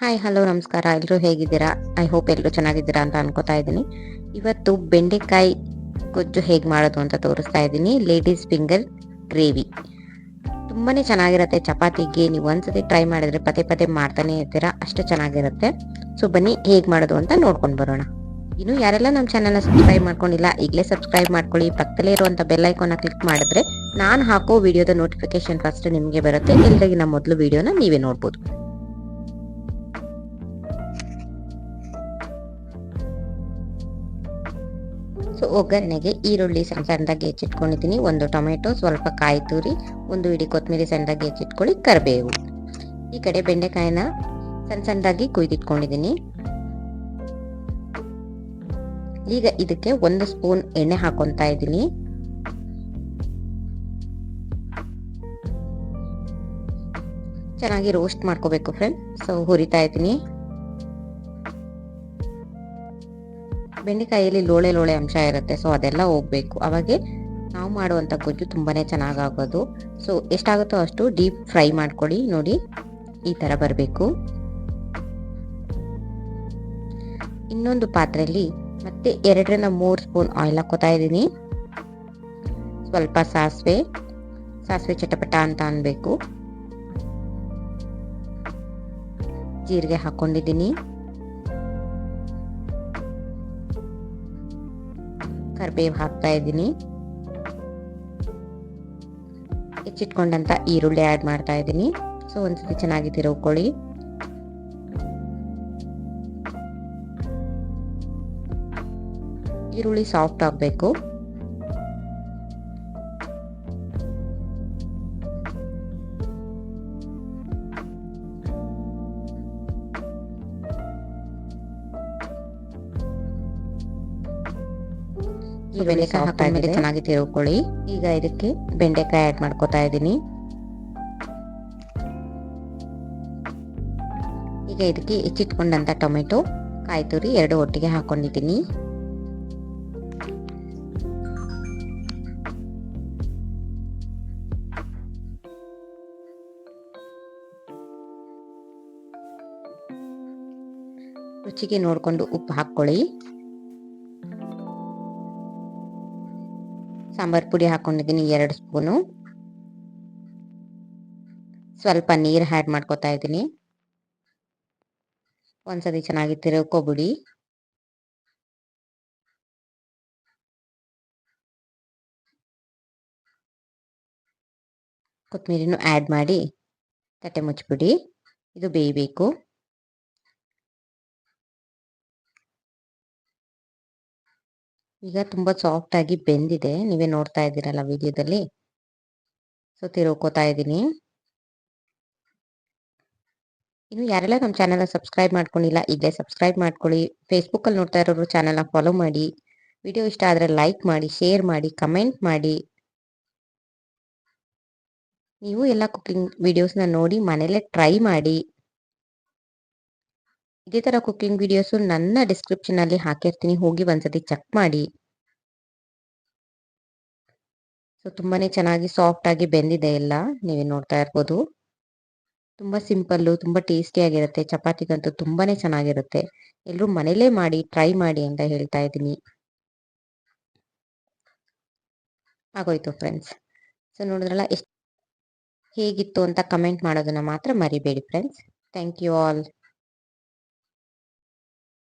Hi hello ನಮಸ್ಕಾರ. ಎಲ್ಲರೂ ಹೇಗಿದ್ದೀರಾ? ಐ ಹೋಪ್ ಎಲ್ಲರೂ ಚೆನ್ನಾಗಿದ್ದೀರಾ ಅಂತ ಅನ್ಕೋತಾ ಇದ್ದೀನಿ. ಇವತ್ತು ಬೆಂಡೆಕಾಯಿ ಗೊಜ್ಜು ಹೇಗೆ ಮಾಡೋದು ಅಂತ ತೋರಿಸ್ತಾ ಇದ್ದೀನಿ. ಲೇಡೀಸ್ ಫಿಂಗರ್ ಗ್ರೇವಿ ತುಂಬಾ ಚೆನ್ನಾಗಿರುತ್ತೆ. ಚಪಾತಿಗೆ ನೀವು ಒಂದ್ಸತಿ ಟ್ರೈ ಮಾಡಿದ್ರೆ ಪದೇ ಪದೇ ಮಾಡ್ತಾನೆ ಇರ್ತೀರಾ, ಅಷ್ಟು ಚೆನ್ನಾಗಿರುತ್ತೆ. ಸೊ ಬನ್ನಿ ಹೇಗೆ ಮಾಡೋದು ಅಂತ ನೋಡ್ಕೊಂಡು ಬರೋಣ. ಇನ್ನು ಯಾರೆಲ್ಲ ನಮ್ಮ ಚಾನಲ್ನ ಸಬ್ಸ್ಕ್ರೈಬ್ ಮಾಡ್ಕೊಂಡಿಲ್ಲ ಈಗಲೇ ಸಬ್ಸ್ಕ್ರೈಬ್ ಮಾಡ್ಕೊಳ್ಳಿ. ಪಕ್ಕದಲ್ಲೇ ಇರುವಂಥ ಬೆಲ್ ಐಕಾನ್ನ ಕ್ಲಿಕ್ ಮಾಡಿದ್ರೆ ನಾನು ಹಾಕೋ ವಿಡಿಯೋದ ನೋಟಿಫಿಕೇಶನ್ ಫಸ್ಟ್ ನಿಮಗೆ ಬರುತ್ತೆ. ಎಲ್ಲರಿಗಿನ ಮೊದಲು ವಿಡಿಯೋನ ನೀವೇ ನೋಡ್ಬೋದು. ಸೊ ಒಗ್ಗರಣೆಗೆ ಈರುಳ್ಳಿ ಸಣ್ಣದಾಗಿ ಹೆಚ್ಚಿಟ್ಕೊಂಡಿದ್ದೀನಿ, ಒಂದು ಟೊಮೆಟೊ, ಸ್ವಲ್ಪ ಕಾಯಿ ತುರಿ, ಒಂದು ಇಡೀ ಕೊತ್ತಂಬರಿ ಸಣ್ಣದಾಗಿ ಹೆಚ್ಚಿಟ್ಕೊಳ್ಳಿ, ಕರಿಬೇವು. ಈ ಕಡೆ ಬೆಂಡೆಕಾಯಿನ ಸಣ್ಣದಾಗಿ ಕುಯ್ದಿಟ್ಕೊಂಡಿದ್ದೀನಿ. ಈಗ ಇದಕ್ಕೆ 1 ಸ್ಪೂನ್ ಎಣ್ಣೆ ಹಾಕೊತಾ ಇದ್ದೀನಿ. ಚೆನ್ನಾಗಿ ರೋಸ್ಟ್ ಮಾಡ್ಕೋಬೇಕು ಫ್ರೆಂಡ್. ಸೊ ಹುರಿತಾ ಇದ್ದೀನಿ. ಬೆಂಡೆಕಾಯಿಯಲ್ಲಿ ಲೋಳೆ ಅಂಶ ಇರುತ್ತೆ, ಸೊ ಅದೆಲ್ಲ ಹೋಗ್ಬೇಕು. ಅವಾಗೆ ನಾವು ಮಾಡುವಂಥ ಗೊಜ್ಜು ತುಂಬಾನೇ ಚೆನ್ನಾಗಾಗೋದು. ಸೊ ಎಷ್ಟಾಗುತ್ತೋ ಅಷ್ಟು ಡೀಪ್ ಫ್ರೈ ಮಾಡ್ಕೊಳ್ಳಿ. ನೋಡಿ ಈ ಥರ ಬರಬೇಕು. ಇನ್ನೊಂದು ಪಾತ್ರೆಯಲ್ಲಿ ಮತ್ತೆ 2ರಿಂದ 3 ಸ್ಪೂನ್ ಆಯಿಲ್ ಹಾಕೋತಾ ಇದ್ದೀನಿ. ಸ್ವಲ್ಪ ಸಾಸಿವೆ ಚಟಪಟ ಅಂತ ಅನ್ಬೇಕು. ಜೀರಿಗೆ ಹಾಕೊಂಡಿದ್ದೀನಿ. ಕರಿಬೇವು ಹಾಕ್ತಾ ಇದ್ದೀನಿ. ಹೆಚ್ಚಿಟ್ಕೊಂಡಂತ ಈರುಳ್ಳಿ ಆ್ಯಡ್ ಮಾಡ್ತಾ ಇದ್ದೀನಿ. ಸೊ ಒಂದ್ಸತಿ ಚೆನ್ನಾಗಿ ತಿರುಗ್ಕೊಳ್ಳಿ. ಈರುಳ್ಳಿ ಸಾಫ್ಟ್ ಆಗಬೇಕು. ಬೆಂಡೆಕಾಯಿ ಹಾಕಿದ್ಮೇಲೆ ಚೆನ್ನಾಗಿ ತಿರುಗ್ಕೊಳ್ಳಿ. ಈಗ ಇದಕ್ಕೆ ಬೆಂಡೆಕಾಯಿ ಆ್ಯಡ್ ಮಾಡ್ಕೋತಾ ಇದ್ದೀನಿ. ಈಗ ಇದಕ್ಕೆ ಹೆಚ್ಚಿಟ್ಕೊಂಡಂತ ಟೊಮೆಟೊ, ಕಾಯಿ ತುರಿ 2 ಒಟ್ಟಿಗೆ ಹಾಕೊಂಡಿದ್ದೀನಿ. ರುಚಿಗೆ ನೋಡಿಕೊಂಡು ಉಪ್ಪು ಹಾಕ್ಕೊಳ್ಳಿ. ಸಾಂಬಾರ್ ಪುಡಿ ಹಾಕೊಂಡಿದ್ದೀನಿ 2 ಸ್ಪೂನು. ಸ್ವಲ್ಪ ನೀರು ಆ್ಯಡ್ ಮಾಡ್ಕೋತಾ ಇದ್ದೀನಿ. ಒಂದ್ಸತಿ ಚೆನ್ನಾಗಿ ತಿರುಗ್ಕೊಬಿಡಿ. ಕೊತ್ತಂಬರಿನೂ ಆ್ಯಡ್ ಮಾಡಿ ತಟ್ಟೆ ಮುಚ್ಚಿಬಿಡಿ. ಇದು ಬೇಯಬೇಕು. ಈಗ ತುಂಬ ಸಾಫ್ಟ್ ಆಗಿ ಬೆಂದಿದೆ, ನೀವೇ ನೋಡ್ತಾ ಇದ್ದೀರಲ್ಲ ವಿಡಿಯೋದಲ್ಲಿ. ಸೊ ತಿರುಗ್ಕೋತಾ ಇದ್ದೀನಿ. ಇನ್ನು ಯಾರೆಲ್ಲ ನಮ್ಮ ಚಾನಲ್ನ ಸಬ್ಸ್ಕ್ರೈಬ್ ಮಾಡ್ಕೊಂಡಿಲ್ಲ ಈಗಲೇ ಸಬ್ಸ್ಕ್ರೈಬ್ ಮಾಡ್ಕೊಳ್ಳಿ. ಫೇಸ್ಬುಕ್ಕಲ್ಲಿ ನೋಡ್ತಾ ಇರೋರು ಚಾನಲ್ನ ಫಾಲೋ ಮಾಡಿ. ವಿಡಿಯೋ ಇಷ್ಟ ಆದರೆ ಲೈಕ್ ಮಾಡಿ, ಶೇರ್ ಮಾಡಿ, ಕಮೆಂಟ್ ಮಾಡಿ. ನೀವು ಎಲ್ಲ ಕುಕಿಂಗ್ ವಿಡಿಯೋಸ್ನ ನೋಡಿ ಮನೇಲೆ ಟ್ರೈ ಮಾಡಿ. ಇದೇ ಥರ ಕುಕಿಂಗ್ ವಿಡಿಯೋಸು ನನ್ನ ಡಿಸ್ಕ್ರಿಪ್ಷನಲ್ಲಿ ಹಾಕಿರ್ತೀನಿ, ಹೋಗಿ ಒಂದ್ಸತಿ ಚೆಕ್ ಮಾಡಿ. ಸೊ ತುಂಬಾನೇ ಚೆನ್ನಾಗಿ ಸಾಫ್ಟ್ ಆಗಿ ಬೆಂದಿದೆ ಎಲ್ಲ, ನೀವೇ ನೋಡ್ತಾ ಇರ್ಬೋದು. ತುಂಬ ಸಿಂಪಲ್ಲು, ತುಂಬ ಟೇಸ್ಟಿಯಾಗಿರುತ್ತೆ. ಚಪಾತಿಗಂತೂ ತುಂಬಾನೇ ಚೆನ್ನಾಗಿರುತ್ತೆ. ಎಲ್ಲರೂ ಮನೇಲೇ ಮಾಡಿ ಟ್ರೈ ಮಾಡಿ ಅಂತ ಹೇಳ್ತಾ ಇದ್ದೀನಿ. ಆಗೋಯ್ತು ಫ್ರೆಂಡ್ಸ್. ಸೊ ನೋಡಿದ್ರಲ್ಲ ಎಷ್ಟು ಹೇಗಿತ್ತು ಅಂತ ಕಮೆಂಟ್ ಮಾಡೋದನ್ನ ಮಾತ್ರ ಮರಿಬೇಡಿ ಫ್ರೆಂಡ್ಸ್. Thank you all.